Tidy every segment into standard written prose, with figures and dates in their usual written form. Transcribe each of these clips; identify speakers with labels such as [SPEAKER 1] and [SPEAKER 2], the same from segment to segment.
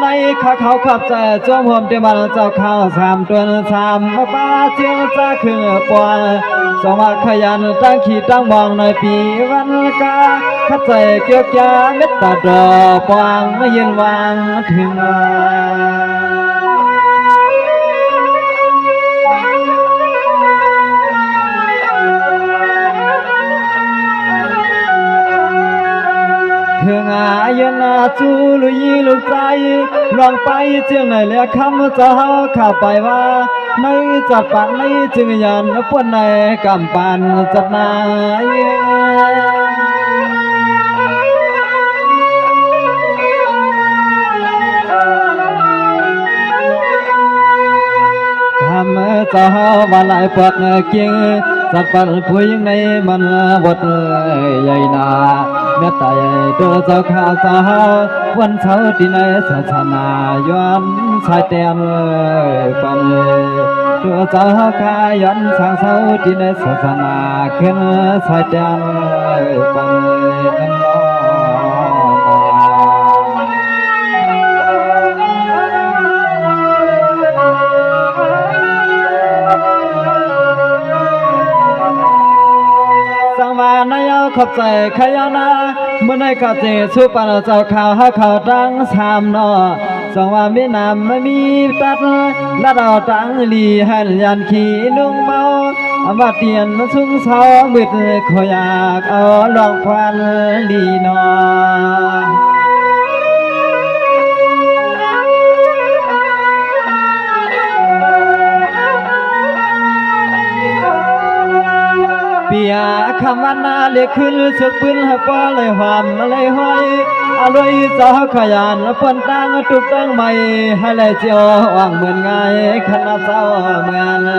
[SPEAKER 1] ในข้าเขาขับใจจมห่มเดียมันเจ้าข้าวสามตัวสามป้าเจียงจ้าคือปวนสมัครขยันตั้งขีดตั้งมองในปีวันกาขัดใจเกี่ยวแก่เม็ดตาดอปวางไม่ยืนวางถึงเฮืองอายันจูลุยลุกใจลองไปเจียงไหนเลียคำจะข้าไปว่าในจัดปันในจึงยันปวนในกำปันจัดนายคำจะวันไหลปวดเกียงจัดปันผู้ยิ่งในมันบดใหญ่นาเมื่อตายเดือเจ้าข้าเจ้าวันเช้าที่ในศาสนาย้อนชายเตียนปันเดือเจ้าข้าย้อนสางเช้าที่ในศาสนาขึ้นชายเตียนปันนั่นน้อในเอาขอบใจขยานาเมื่อในกาเจสุปานเจ้าข่าวให้ข่าวดังสามนอสองว่ามีน้ำไม่มีตัดและเราตั้งลีให้ยันขี่นุ่งเมาอามาเตียนสุงเสามืดขอยากเอาลองควันลีนอปียคำวันนาเล็กขึ้นสึกปืนให้ป้อเลยหอมเลยห้อยอร่อยเจ้าขยันปนตั้งตุกตั้งใหม่ให้เลยเจียวว่างเหมือนไงขณะเจ้าเหมือนไง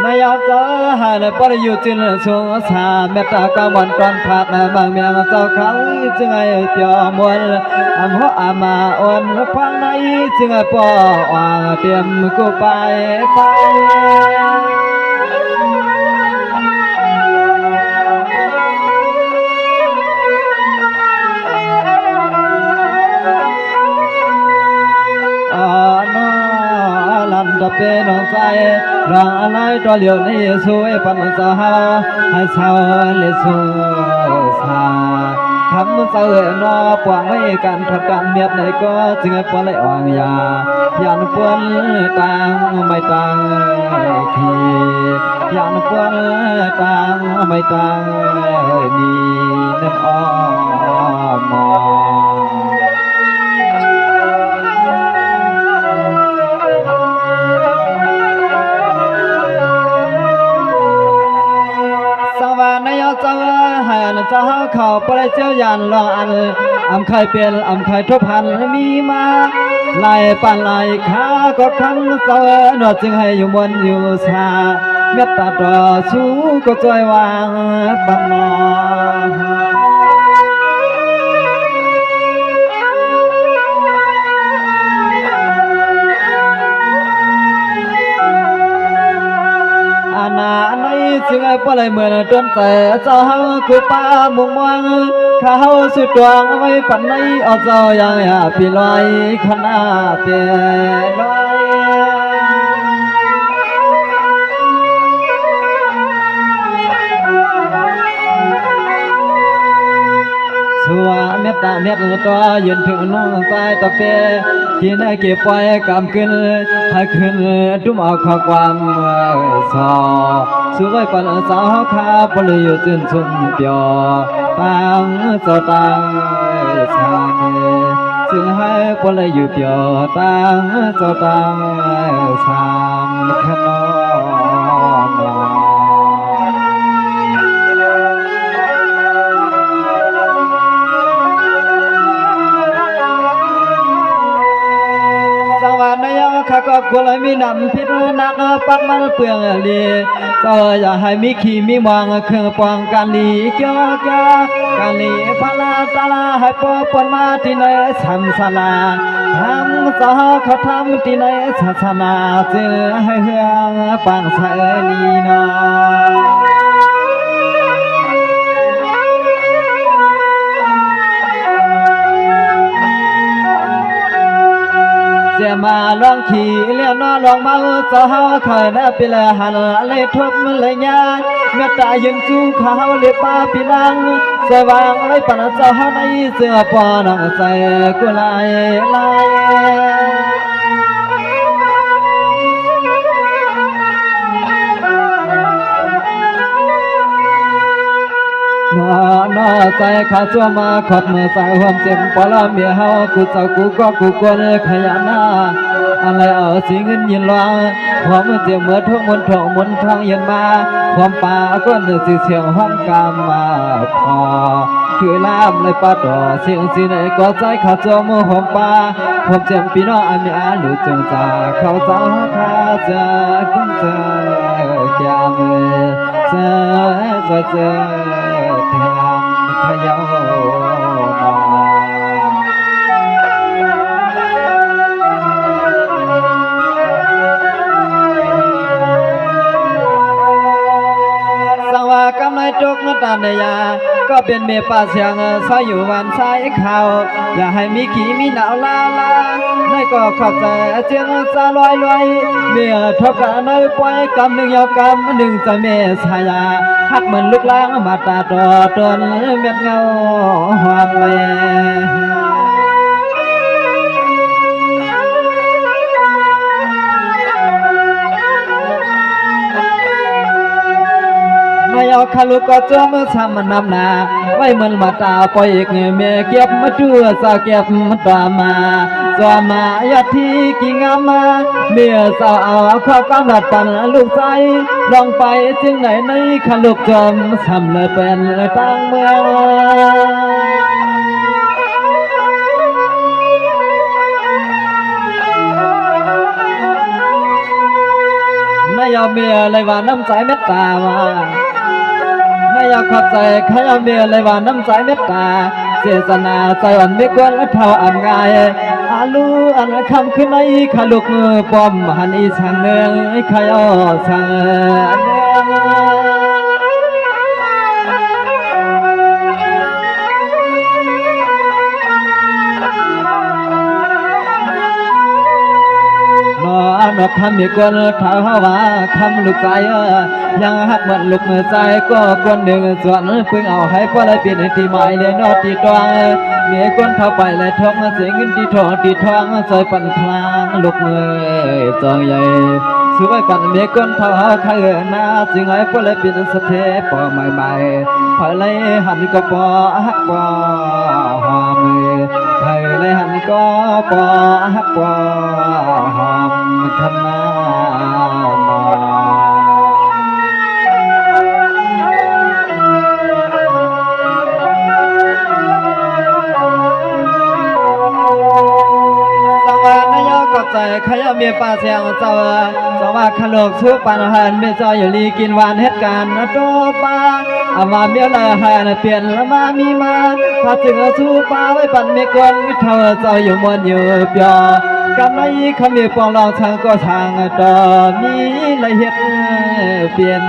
[SPEAKER 1] นายเจ้าหาในปริยุจินสงสาเมตตากำวันก่อนพักในบางเมียงเจ้าเขาจึงไอเปียมวนอันหัวอามาอ่อนฟังในจึงไอปอวางเตรียมกูไปจะเป็นใจรังอะไรตัวเหลียวนี้สวยปันสาให้สาวเลสูสาคำเสือนอปวงไว้กันทัดกันเมียดในก็จึงปวดเลยอ่างยายันปวดตังไม่ตังทียันปวดตังไม่ตังนี่นั่นอ้อมอเจ้าหันเจ้าเข้าไปเจ้ายันลองอันอำใครเป็นอำใครทบหันมีมาไล่ปั่นไล่ขาก็คำเจ้าหนวดจึงให้อยู่บนอยู่ชาเม็ดตาต่อสู้ก็จอยวางบันนอจึงไอ้ปลายเหมือนต้นแต่เจ้าคือป้ามุงมองข้าวสุดดวงไว้ปันในเอาเจ้าอย่างปีลอยขนาเปลอยสัวเม็ดตาเม็ดตัวยืนถึงน้องใจตะเปที่ได้เก็บไว้กำขึ้นให้ขึ้นดุมเอาข้อความสอสวยปันสาวข้าปลิวจืนชุ่มเปียวตังโซตังชาจึงให้ปลิวเปียวตังโซตังชามขนมข้าก็กลัวมีน้ำพิษนักปักมันเปลืองลีเจ้าอย่าให้มีขี้มีมองเครื่องปองกันลีเกี่ยวกันลีพลาตาลาให้ปอปนมาที่ในสัมสลา ทำสาเขาทำที่ในศาสนาเจอให้เฮืองปางใสนีนอเสียมาลองขี่เลี้ยนอลองเมาสาเคยได้ไปละหันเลยทบเลยยาเมื่อตายืนจูเขาเลยป้าพี่นางสว่างไว้ปนเจ้าในเสื้อปอนังใส่กุลายลายนอใจขาจัวมาขดมือใส่ความเจ็บปลาเมียเฮากูเจ้ากูก็กูกวนขยันหน้าอะไรเอาสิเงินยินลวงความเจ็บเมื่อทุกมนทองมนทางยันมาความป่าก็เนื้อสิเสียงห้องกามมาพอคือลามในป่าต่อเสียงสิในก็ใจขาจัวมือความป่าความเจ็บพี่น้องอามีอาหรือจงจาเขาเจ้าข้าจะคุ้มเจอแก่เมื่อเจอแทนขยาวนอสังวากำไรจกนตามในยาก็เป็นเมียป่าเสียงซอยอยู่วันสายเขาอย่าให้มีขี้มีหนาวลาในก็ขอบใจเจียงซาลอยเมียทบกันในปล่อยกำหนึ่งยาวกำหนึ่งจะเมสายาหักเหมือนลูกล้างมาตาต่อตนเม็ดเงาหอมแม่ไม่เอาคาลุก็จ้มือทำมันนำนาไว้เหมือนมาตาปล่อยอีกเมียเก็บมาจั่วสาเก็บต่อมาจอมายาที่กิ่งามมาเมียสาวเอาข้าวกำลัดปันลูกใจลองไปจึงไหนในคาลุกจอมทำเลยเป็นตั้งเมืองนายเอาเมียเลยว่าน้ำใจเมตตาว่าไม่อยากขอบใจใครเอาเมียเลยว่าน้ำใจเมตตาเจตนาใจอ่อนไม่ควรเท่าอ่ำง่ายอาลูอันคำขึ้นในขาลุกมือป้อมหันอีช่างเนืองใครเอาช่างเนืองนกคำมีคนเท่าว่าคำลูกใจยังหักเหมือนลูกใจก็คนหนึ่งส่วนพึ่งเอาให้พ่อเลยเป็นที่หมายเลยนอที่ตวงมีคนเท่าไปเลยท้องเสียเงินที่ท้องซอยปั่นคลางลูกมือจองใหญ่สวยปั่นมีคนเท่าใครหน้าจึงให้พ่อเลยเป็นสเทปใหม่พอเลยหันก็ปอหักปอหอมพอเลยหันก็ปอหักปอหอมขนาใจขยะเมียป่าเสียงเจ้าว่าขลกชุบปันหันเมียเจ้าอยู่ลีกินหวานเหตุการณ์โตป่าอามาเมียละหันเปลี่ยนละมามีมาพาจึงชูป่าไว้ปั่นเมียกวนเธอเจ้าอยู่มวนอยู่เปียกำไรคำเมียปองลองทางก็ทางต่อมีละเฮ็ดเปลี่ยน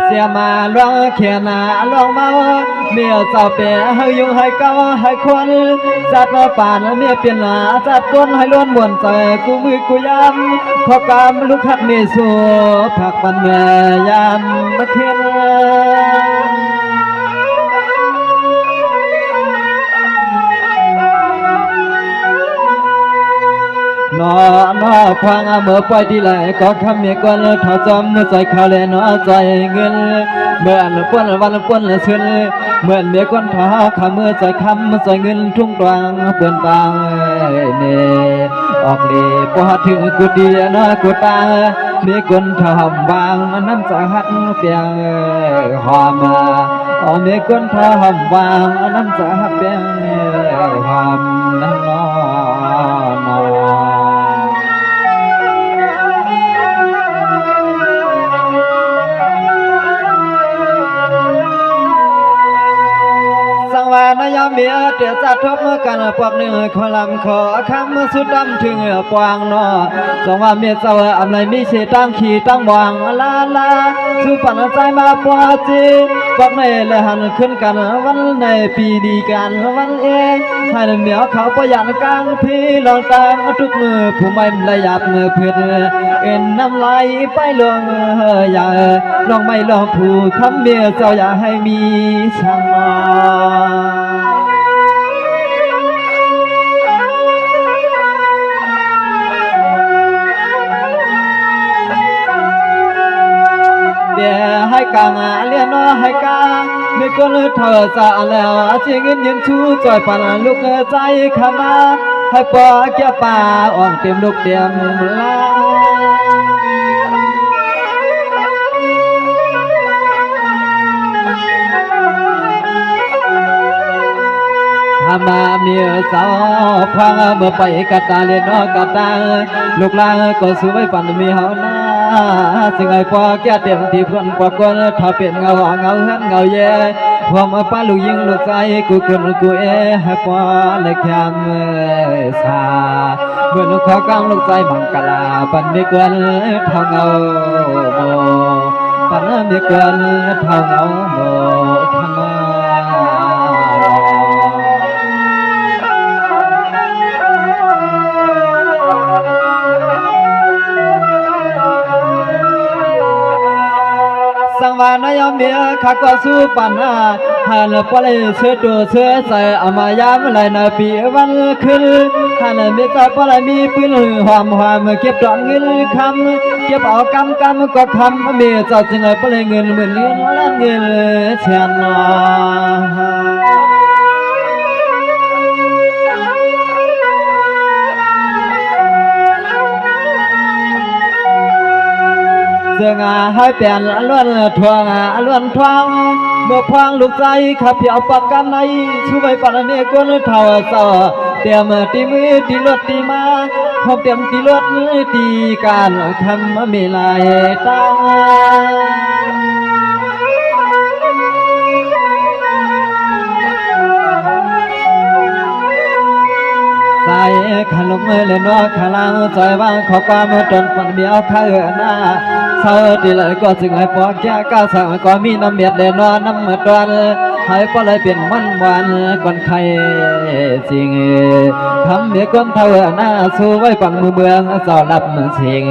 [SPEAKER 1] เสียมาลองเขียนาลองเมาเมียเจ้าเปียให้ยุงให้เก้าให้ควันจัดมาป่านเมียเปลี่ยนหนาจัดก้นให้ล้วนมวนใจกูมือกูยำขอกำลูกขัดเมียสัวผักปันแม่ยำมาเทียนนอควางเมื่อไปที่ไหนก็คำเมียกวนเท่าจอมเมื่อใจเขาเลยนอใจเงินเมื่อป้นวันป้นเชิญเหมือนเมียกวนเท่าคำเมื่อใจคำเมื่อใจเงินทุ่งตวงเปลี่ยนตางเนออกดีพอถึงกุฏินอกุตาเมียกวนเท่าหอมบางน้ำใจหักเปียงหอมเมียกวนเท่าหอมบางน้ำใจหักเปียงหอมนั่นนอ วานายามเมียเตียจัดทบกันพวกหนึ่งขอลำขอคำสุดดำถึงปวางนอสองว่าเมียเจ้าอำไรมีเสตั้งขี่ตั้งวางลาลาสุปันใจมาปวาจีพวกในและหันขึ้นกันวันในปีดีกันวันเองให้เมียเขาประหยัดกลางพี่ลองตังทุกมือผู้ไม่ระยับมือเพื่อเอ็นน้ำไหลไปลงอย่าลองไม่ลองผู้คำเมียเจ้าอย่าให้มีช่างมาเดี๋ยวให้กางเลียนให้กาไม่คนเธอจะแล้วจริงยืนชูจ่อยปันลูกใจขมาให้ปอแก่ป่าอ่อนเต็มลูกเต็มลาทำมาเมียสาวพังเมื่อไปกะตาเลียนกะตาลูกลาก็สู้ไม่ฝันมีเฮาหน้าสิ่งไอ้พอแก่เต็มที่คนกว่าคนถ้าเป็นเงาเงาหันเงาแย่พอมาป้าลูกยิงลูกใจกูเกินกูให้พอเลยแค่เมื่อสาเมื่อลูกขอกำลูกใจมังกลาปันไม่เกินเท่าเงาโมปันไม่เกินเท่าเงาโมทำมาสังวานายเมียข้าก็สู้ปัญหาหันปลายเสือตัวเสือใส่อามายามไหลนาปีวันขึ้นหันเมียก็ปลายมีปืนหอมหอมเก็บดอกเงินคำเก็บเอากำก็คำเมียเจ้าจึงปลายเงินหมื่นเงินล้านเงินเชียนนาเสืองาให้เปลี่ยนล้วนทวงล้วนทวงเมื่อพวงลูกใจขับเพียวปากกันในช่วยปันเมฆคนเท่าเจ้าเตรียมตีมือตีรถตีมาพบเตรียมตีรถตีการคำไม่ลายตาใส่ขนมเลยนอขลังซอยว่างขอความจนปันเมียวข้าหน้าเศร้าดีเลยก็จึงให้ปอกแก่ก้าวสั่งก็มีน้ำเมียดเลยนอน้ำเมื่อตอนให้ปอเลยเป็นมันวันก่อนใครจริงทำเมียก้นเท่าหน้าสู้ไว้ฝั่งมือเมืองเจ้ารับเสียง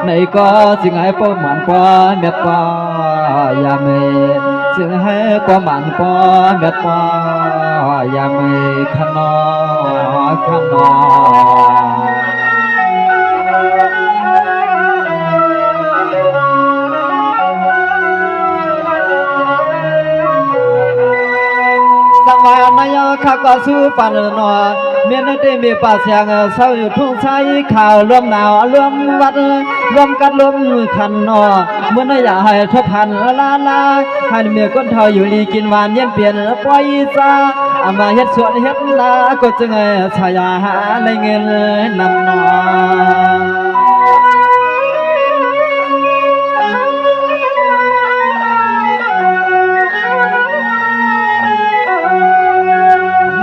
[SPEAKER 1] ในก็จึงให้ปอหมันปอเมียปอยามจึงให้ปอหมันปอเมียปอยามขนอขนอสังวานายข้าก็สู้ปันนอเมียนเตมีป่าเสียงเศร้าอยู่ทุ่งชายข่าวรวมหนาวรวมวัดรวมกันรวมขันนอเมื่ออยากให้ทบพันลาลาให้เมียก้นเท่าอยู่ลีกินหวานเย็นเปลี่ยนปล่อยซาอามาเฮ็ดสวนเฮ็ดนาก็จึงชายาหาในเงินนำน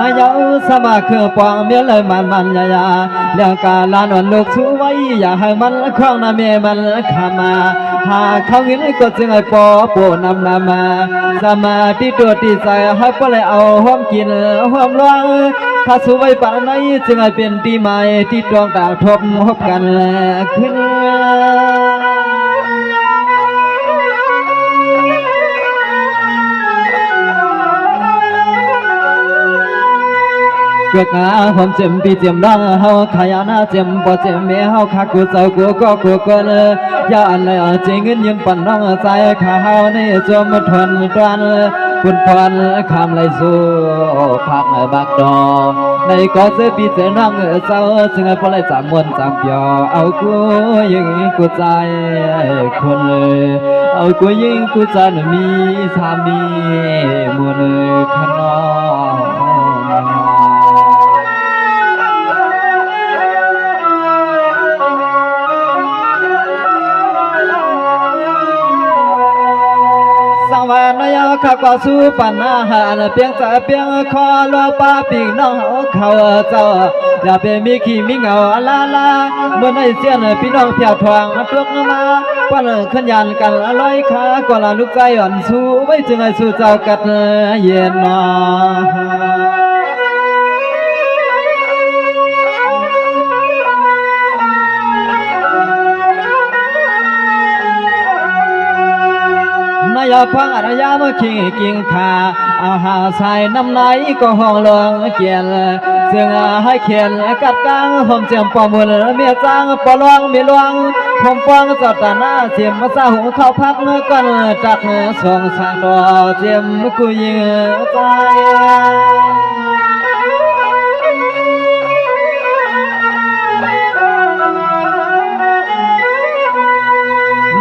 [SPEAKER 1] อายาสมาคือปองเมียเลยมันยายาเรื่องการลานวันลูกสู้ไว้อย่าให้มันคล้องนาเมียมันขามาหาเขาเงินก็จึงให้ปอปูนำนามาสมาที่ตัวที่ใจให้ปเลยเอาห้อมกินห้อมร้องถ้าสู้ไว้ป่านไหนจึงให้เป็นที่ใหม่ที่ดวงดาวทบพบกันขึ้นเกิดงาผมเจ็มปีเจ็มดังเฮาขายานาเจ็มปอเจ็มเมียเฮาขากูเจ้ากูก็กูก็เลยยาอันเลยจริงเงินยังปั่นน้องใจขาเฮานี่จมทนตันคุณพรคำเลยสู้พักบักดอในก็เจอปีเจอน้องเจ้าจึงพอเลยจำมวนจำเปียวเอากูยิงกูใจคนเลยเอากูยิงกูใจมีสามีมัวเลยขนอข ข้าก็สู้ปัญหาเพียงจะเพียงคอรอป้าปีกน้องเขาเจ้าอย่าเป็นมีขี้มีเงาลาลาเมื่อในเสียนพี่น้องเพียวทองตกมาปั้นขันยันกันลอยขาก่อนละลูกใจอ่อนสู้ไว้จึงให้สู้เจ้ากัดเย็นนอนายพังอารยามขิงกิ่งขาอาหาใส่น้ำไหนก็ห้องหลวงเกียนเสียงให้เขียนกัดกลางผมเจียมปอมุนเมียจ้างปอลวงมีลวงผมปองจอดตาหน้าเจียมมาซาหงเข้าพักก่อนจักสองสางดอเจียมกุยิงใจ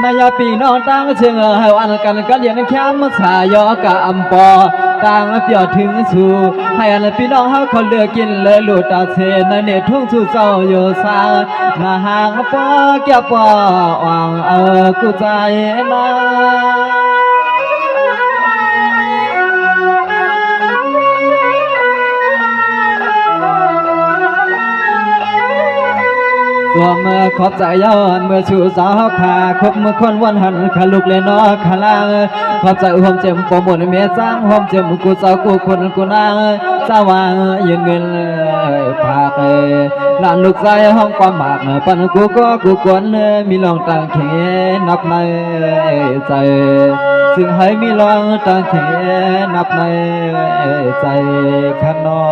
[SPEAKER 1] นายปีน้องตั้งเชิงให้วันกันกันเรียนแคมสายอกะอัมปอตั้งเปียวถึงสู่ให้อันพี่น้องเฮาคนเลือกกินเลยหลุดตาเสในเนทุ่งสู่เจ้าอยู่สามาหางปอแก้วปออ่างกูใจนาตัวเมื่อขอบใจย้อนเมื่อชูสาวขาคบเมื่อคนวันหันขาลุกเลยนอขาลางขอบใจหอมเจ็มปอหมุนเมียจ้างหอมเจ็มกูสาวกูคนกูนางสว่างยืนเงินพาเตหลานลูกใจห้องความหมากปันกูก็กูกวนมีลองต่างเขนับในใจซึ่งให้มีลองต่างเขนับในใจขันนอ